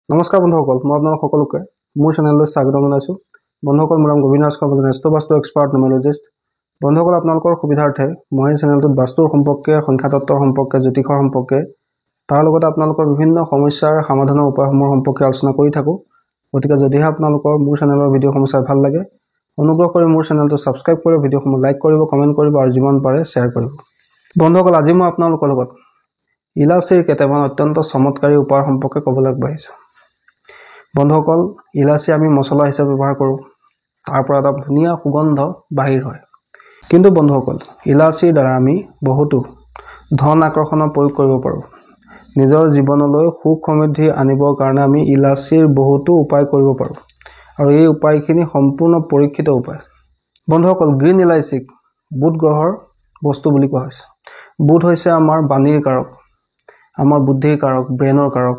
নমস্কাৰ বন্ধুসকল, মই আপোনালোক সকলোকে মোৰ চেনেললৈ স্বাগতম জনাইছোঁ। বন্ধুসকল, মোৰ নাম গোবিন্দ ৰাজখোৱা, এষ্ট্ৰ বাস্তু এক্সপাৰ্ট নিউমেৰলজিষ্ট। বন্ধুসকল, আপোনালোকৰ সুবিধাৰ্থে মই এই চেনেলটোত বাস্তুৰ সম্পৰ্কে, সংখ্যাতত্বৰ সম্পৰ্কে, জ্যোতিষৰ সম্পৰ্কে, তাৰ লগতে আপোনালোকৰ বিভিন্ন সমস্যাৰ সমাধানৰ উপায়সমূহৰ সম্পৰ্কে আলোচনা কৰি থাকোঁ। গতিকে যদিহে আপোনালোকৰ মোৰ চেনেলৰ ভিডিঅ'সমূহ চাই ভাল লাগে, অনুগ্ৰহ কৰি মোৰ চেনেলটো ছাবস্ক্ৰাইব কৰি ভিডিঅ'সমূহ লাইক কৰিব, কমেণ্ট কৰিব আৰু যিমান পাৰে শ্বেয়াৰ কৰিব। বন্ধুসকল, আজি মই আপোনালোকৰ লগত ইলাচিৰ কেইটামান অত্যন্ত চমৎকাৰী উপায়ৰ সম্পৰ্কে ক'বলৈ আগবাঢ়িছোঁ। বন্ধুসকল, ইলাচি আমি মছলা হিচাপে ব্যৱহাৰ কৰোঁ, তাৰ পৰা এটা ধুনীয়া সুগন্ধ বাহিৰ হয়। কিন্তু বন্ধুসকল, ইলাচিৰ দ্বাৰা আমি বহুতো ধন আকৰ্ষণৰ প্ৰয়োগ কৰিব পাৰোঁ। নিজৰ জীৱনলৈ সুখ সমৃদ্ধি আনিবৰ কাৰণে আমি ইলাচিৰ বহুতো উপায় কৰিব পাৰোঁ, আৰু এই উপায়খিনি সম্পূৰ্ণ পৰীক্ষিত উপায়। বন্ধুসকল, গ্ৰীণ ইলাচিক বুধ গ্ৰহৰ বস্তু বুলি কোৱা হৈছে। বুধ হৈছে আমাৰ বাণীৰ কাৰক, আমাৰ বুদ্ধিৰ কাৰক, ব্ৰেইনৰ কাৰক,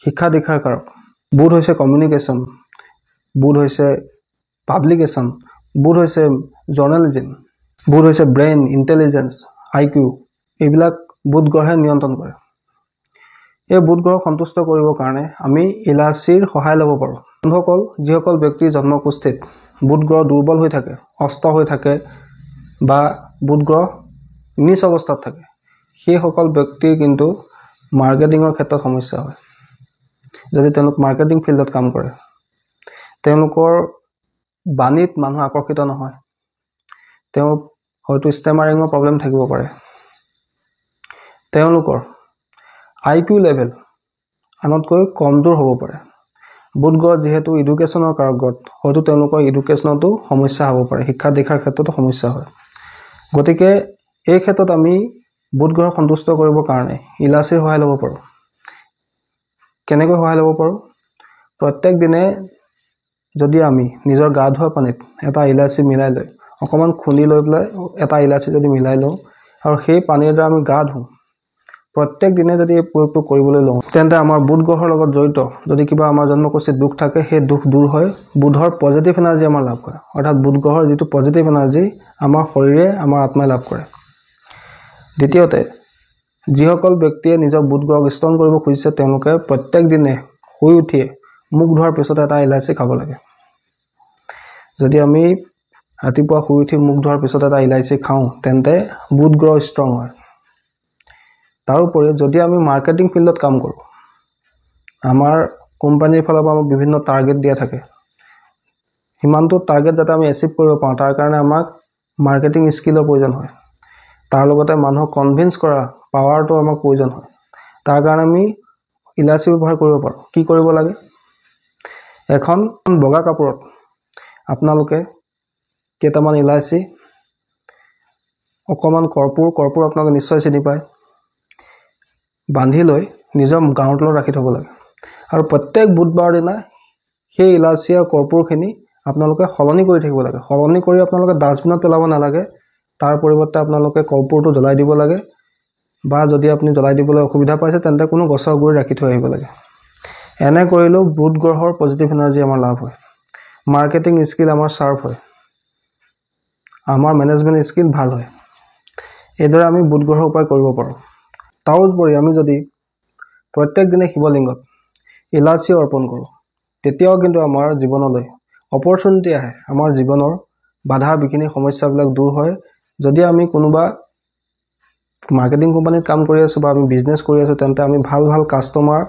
শিক্ষা দীক্ষাৰ কাৰক। বুধ হৈছে কমিউনিকেশ্যন, বুধ হৈছে পাব্লিকেশ্যন, বুধ হৈছে জাৰ্নেলিজিম, বুধ হৈছে ব্ৰেইন, ইণ্টেলিজেঞ্চ, IQ। এইবিলাক বুধ গ্ৰহে নিয়ন্ত্ৰণ কৰে। এই বুধ গ্ৰহক সন্তুষ্ট কৰিবৰ কাৰণে আমি ইলাচিৰ সহায় ল'ব পাৰোঁ। বন্ধুসকল, যিসকল ব্যক্তিৰ জন্মকুষ্ঠিত বুধ গ্ৰহ দুৰ্বল হৈ থাকে, অস্ত হৈ থাকে বা বুধ গ্ৰহ নিচ অৱস্থাত থাকে, সেইসকল ব্যক্তিৰ কিন্তু মাৰ্কেটিঙৰ ক্ষেত্ৰত সমস্যা হয়। যদি তেওঁলোক মাৰ্কেটিং ফিল্ডত কাম কৰে, তেওঁলোকৰ বাণীত মানুহ আকৰ্ষিত নহয়, তেওঁ হয়তো ষ্টেমাৰিঙৰ প্ৰব্লেম থাকিব পাৰে, তেওঁলোকৰ IQ লেভেল আনতকৈ কমজোৰ হ'ব পাৰে। বুধ গ্ৰহ যিহেতু এডুকেশ্যনৰ কাৰক গ্ৰহ, হয়তো তেওঁলোকৰ এডুকেশ্যনতো সমস্যা হ'ব পাৰে, শিক্ষা দীক্ষাৰ ক্ষেত্ৰতো সমস্যা হয়। গতিকে এই ক্ষেত্ৰত আমি বুধ গ্ৰহক সন্তুষ্ট কৰিবৰ কাৰণে ইলাচিৰ সহায় ল'ব পাৰোঁ। কেনেকৈ সহায় ল'ব পাৰোঁ? প্ৰত্যেক দিনে যদি আমি নিজৰ গা ধোৱা পানীত এটা ইলাচি মিলাই লৈ, অকণমান খুন্দি লৈ পেলাই এটা ইলাচি যদি মিলাই লওঁ আৰু সেই পানীৰ দ্বাৰা আমি গা ধোওঁ, প্ৰত্যেক দিনে যদি এই প্ৰয়োগটো কৰিবলৈ লওঁ, তেন্তে আমাৰ বুধ গ্ৰহৰ লগত জড়িত যদি কিবা আমাৰ জন্মকুষ্ঠিত দুখ থাকে, সেই দুখ দূৰ হয়। বুধৰ পজিটিভ এনাৰ্জি আমাৰ লাভ কৰে, অৰ্থাৎ বুধ গ্ৰহৰ যিটো পজিটিভ এনাৰ্জি আমাৰ শৰীৰে, আমাৰ আত্মাই লাভ কৰে। দ্বিতীয়তে, যিসকল ব্যক্তিয়ে নিজৰ বুধ গ্ৰহক ষ্ট্ৰং কৰিব খুজিছে, তেওঁলোকে প্ৰত্যেক দিনে শুই উঠিয়ে মুখ ধোৱাৰ পিছতে এটা ইলাচি খাব লাগে। যদি আমি ৰাতিপুৱা শুই উঠি মুখ ধোৱাৰ পিছত এটা ইলাচি খাওঁ, তেন্তে বুধ গ্ৰহ ষ্ট্ৰং হয়। তাৰোপৰি যদি আমি মাৰ্কেটিং ফিল্ডত কাম কৰোঁ, আমাৰ কোম্পানীৰ ফালৰ পৰা আমাক বিভিন্ন টাৰ্গেট দিয়া থাকে, সিমানটো টাৰ্গেট যাতে আমি এচিভ কৰিব পাৰোঁ, তাৰ কাৰণে আমাক মাৰ্কেটিং স্কিলৰ প্ৰয়োজন হয়। তাৰ লগতে মানুহক কনভিন্স কৰা পাৱাৰটো আমাক প্ৰয়োজন হয়। তাৰ কাৰণে আমি ইলাচি ব্যৱহাৰ কৰিব পাৰোঁ। কি কৰিব লাগে? এখন বগা কাপোৰত আপোনালোকে কেইটামান ইলাচি, অকণমান কৰ্পূৰ আপোনালোকে নিশ্চয় চিনি পায়, বান্ধি লৈ নিজৰ গাঁৱৰ তলত ৰাখি থ'ব লাগে। আৰু প্ৰত্যেক বুধবাৰৰ দিনা সেই ইলাচি আৰু কৰ্পূৰখিনি আপোনালোকে সলনি কৰি থাকিব লাগে। সলনি কৰি আপোনালোকে ডাষ্টবিনত পেলাব নালাগে, তাৰ পৰিৱৰ্তে আপোনালোকে কৰ্পূৰটো জ্বলাই দিব লাগে, বা যদি আপুনি জ্বলাই দিবলৈ অসুবিধা পাইছে, তেন্তে কোনো গছৰ গুৰিত ৰাখি থৈ আহিব লাগে। এনে কৰিলেও বুধ গ্ৰহৰ পজিটিভ এনাৰ্জি আমাৰ লাভ হয়, মাৰ্কেটিং স্কিল আমাৰ শ্বাৰ্প হয়, আমাৰ মেনেজমেণ্ট স্কিল ভাল হয়। এইদৰে আমি বুধ গ্ৰহৰ উপায় কৰিব পাৰোঁ। তাৰোপৰি আমি যদি প্ৰত্যেক দিনে শিৱলিংগত ইলাচি অৰ্পণ কৰোঁ, তেতিয়াও কিন্তু আমাৰ জীৱনলৈ অপৰচুনিটি আহে, আমাৰ জীৱনৰ বাধা বিঘিনি সমস্যাবিলাক দূৰ হয়। যদি আমি কোনোবা মাৰ্কেটিং কোম্পানীত কাম কৰি আছোঁ বা আমি বিজনেছ কৰি আছোঁ, তেন্তে আমি ভাল ভাল কাষ্টমাৰ,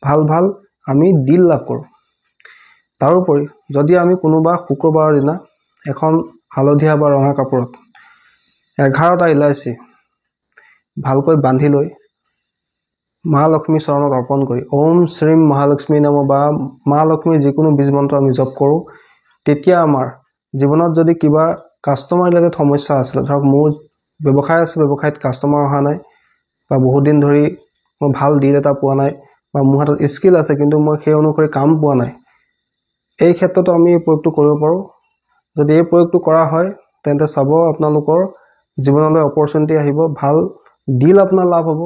ভাল আমি ডিল লাভ কৰোঁ। তাৰোপৰি যদি আমি কোনোবা শুক্ৰবাৰৰ দিনা এখন হালধীয়া বা ৰঙা কাপোৰত 11টা ইলাচি ভালকৈ বান্ধি লৈ মা লক্ষ্মীৰ চৰণত অৰ্পণ কৰি ওম শ্ৰীম মহালক্ষ্মী নাম বা মা লক্ষ্মীৰ যিকোনো বীজ মন্ত্ৰ আমি জপ কৰোঁ, তেতিয়া আমাৰ জীৱনত যদি কিবা কাষ্টমাৰ ৰিলেটেড সমস্যা আছিলে, ধৰক মোৰ ব্যৱসায় আছে, ব্যৱসায়ত কাষ্টমাৰ অহা নাই, বা বহুত দিন ধৰি মই ভাল ডিল এটা পোৱা নাই, বা মোৰ হাতত স্কিল আছে কিন্তু মই সেই অনুসৰি কাম পোৱা নাই, এই ক্ষেত্ৰতো আমি এই প্ৰয়োগটো কৰিব পাৰোঁ। যদি এই প্ৰয়োগটো কৰা হয়, তেন্তে চাব আপোনালোকৰ জীৱনলৈ অপৰচুনিটি আহিব, ভাল ডিল আপোনাৰ লাভ হ'ব,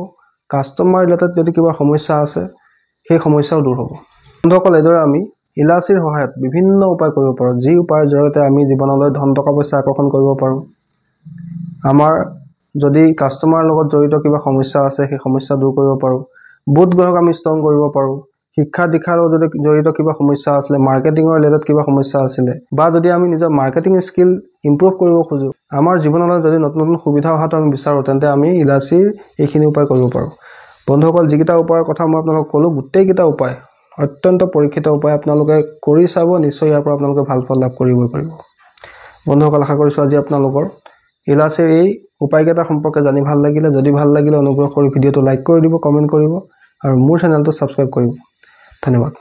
কাষ্টমাৰ ৰিলেটেড যদি কিবা সমস্যা আছে সেই সমস্যাও দূৰ হ'ব। বন্ধুসকল, এইদৰে আমি ইলাচিৰ সহায়ত বিভিন্ন উপায় কৰিব পাৰোঁ, যি উপায়ৰ জৰিয়তে আমি জীৱনলৈ ধন টকা পইচা আকৰ্ষণ কৰিব পাৰোঁ। আমাৰ যদি কাষ্টমাৰৰ লগত জড়িত কিবা সমস্যা আছে, সেই সমস্যা দূৰ কৰিব পাৰোঁ। বুধ গ্ৰহক আমি ষ্ট্ৰং কৰিব পাৰোঁ, শিক্ষা দীক্ষাৰ যদি জড়িত কিবা সমস্যা আছিলে, মাৰ্কেটিঙৰ ৰিলেটেড কিবা সমস্যা আছিলে, বা যদি আমি নিজৰ মাৰ্কেটিং স্কিল ইম্প্ৰুভ কৰিব খোজো, আমাৰ জীৱনলৈ যদি নতুন নতুন সুবিধা অহাটো আমি বিচাৰোঁ, তেন্তে আমি ইলাচিৰ এইখিনি উপায় কৰিব পাৰোঁ। বন্ধুসকল, যিকেইটা উপায়ৰ কথা মই আপোনালোকক ক'লোঁ, গোটেইকেইটা উপায় অত্যন্ত পৰীক্ষিত উপায়। আপোনালোকে কৰি চাব, নিশ্চয় ইয়াৰ পৰা আপোনালোকে ভাল ফল লাভ কৰিবই পাৰিব। বন্ধুসকল, আশা কৰিছোঁ আজি আপোনালোকৰ ইলাচিৰ এই উপায়কেইটা সম্পৰ্কে জানি ভাল লাগিলে। যদি ভাল লাগিলে অনুগ্ৰহ কৰি ভিডিঅ'টো লাইক কৰি দিব, কমেণ্ট কৰিব আৰু মোৰ চেনেলটো ছাবস্ক্ৰাইব কৰিব। ধন্যবাদ।